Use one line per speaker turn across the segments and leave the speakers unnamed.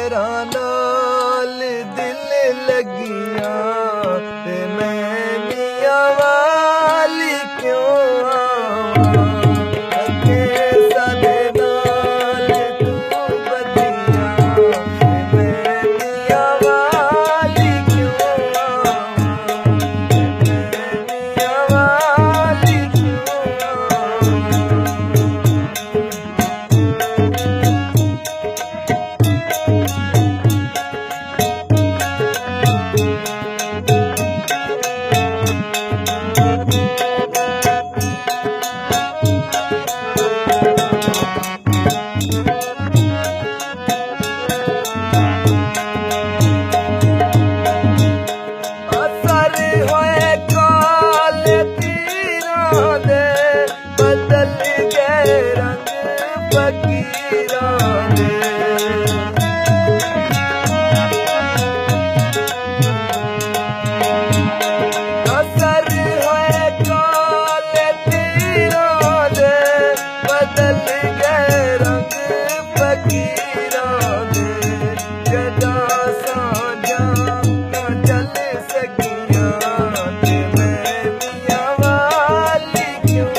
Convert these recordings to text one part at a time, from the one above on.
गैरा नाल दिल लगिया ते मैं मियां वाली क्यों आवां अगे साडे नाल तू बदिया ते मैं मियां वाली क्यों आवां ते मैं मियां वाली क्यों बदल गए रंग फकीरां दे असर होए काले तीरां दे बदल गए रंग फकीरां दे जदा सांझां ना चल सकियां ते मैं मियां वाली क्यों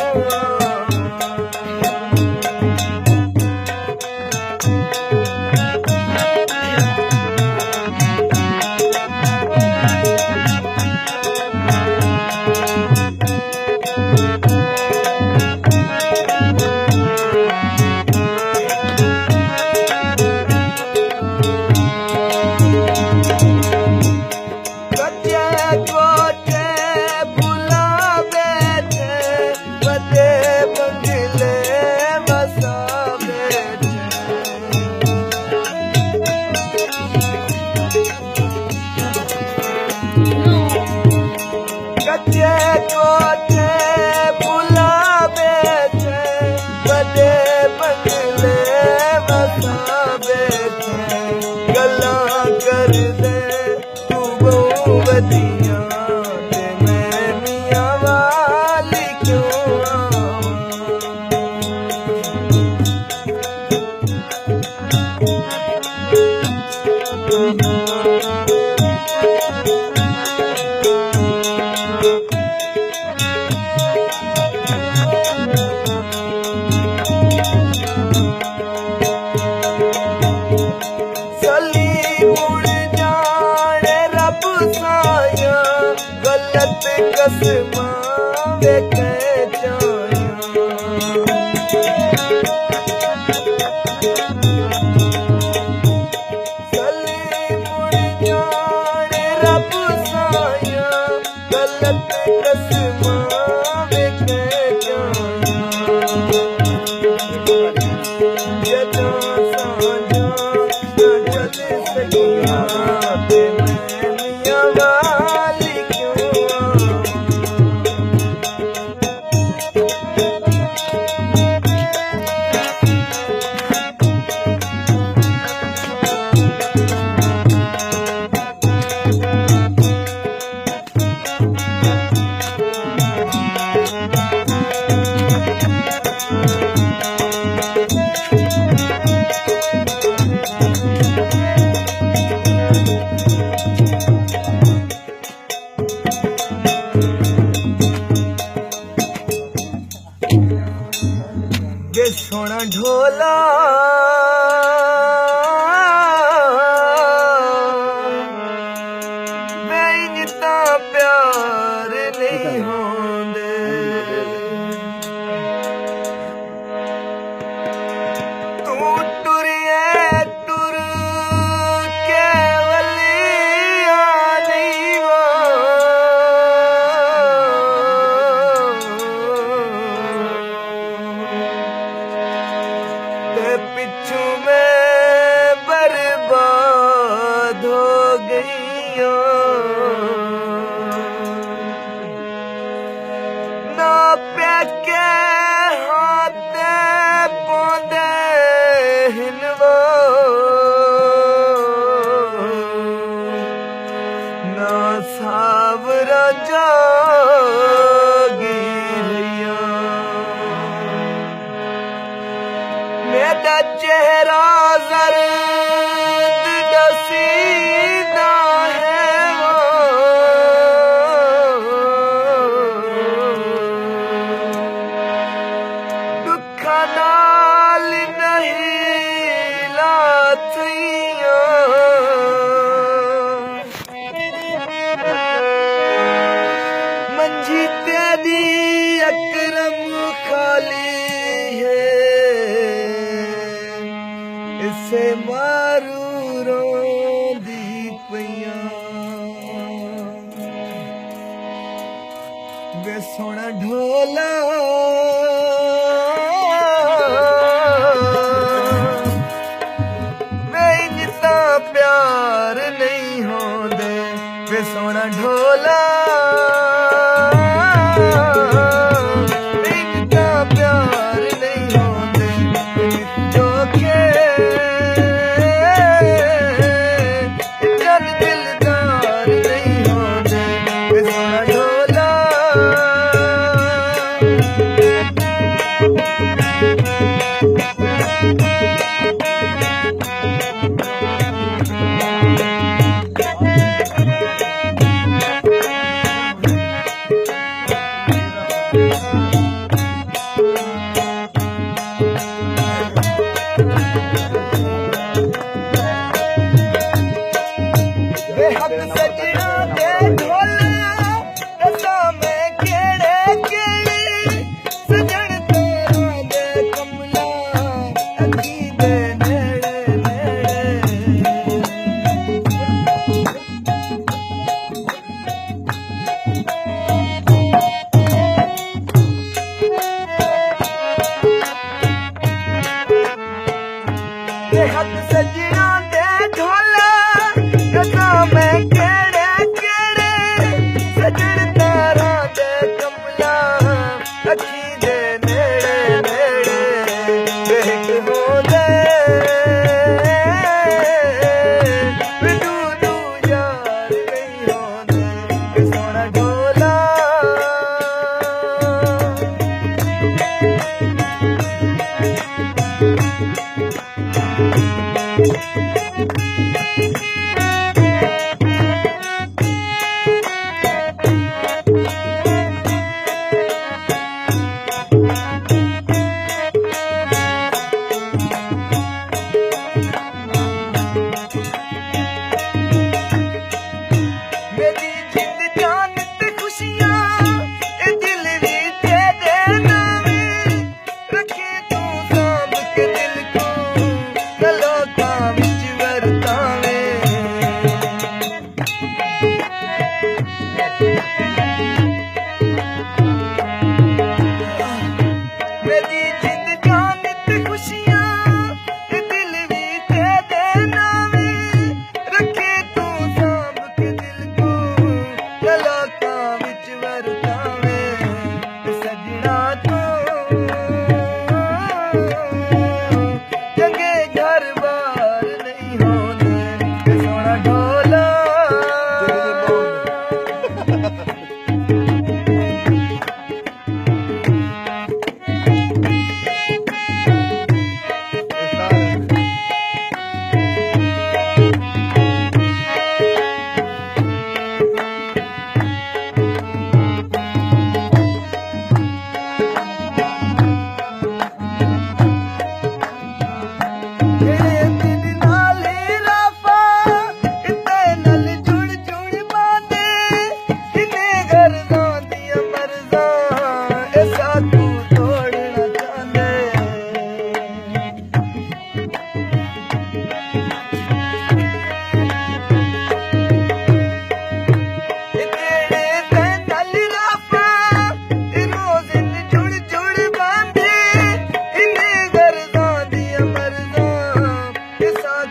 गल्लां कर दे तू बहु वदिया ते मैं मियां वाली क्यों गलत कसमां वेखे चली मुड़ जाने रब साया गलत कसमां वेखे जदा सांझां ना चल सकियां ते मैं मियां वाली गे सोना ढोला मैं तां प्यार नहीं होंदे तू टुरिए टुर के वलिया नहीं पिछू में बर्बाद हो गई ना प्याके हाथ पौंदे हिनवो ना सावरा जागी रैया मेरा चेहरा जर्द ਰੂ ਰੋਂਦੀ ਪਈਆਂ ਵੇ ਸੋਹਣਾ ਢੋਲਾ ਵੇ ਇੰਜ ਤਾਂ ਪਿਆਰ ਨਹੀਂ ਹੁੰਦੇ ਵੇ ਸੋਹਣਾ ਢੋਲਾ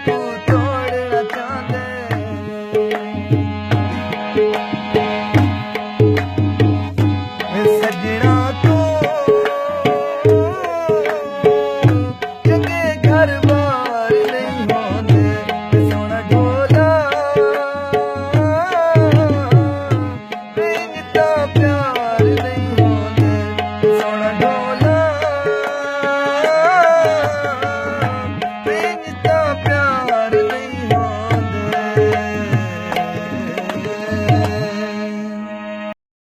ਤੂੰ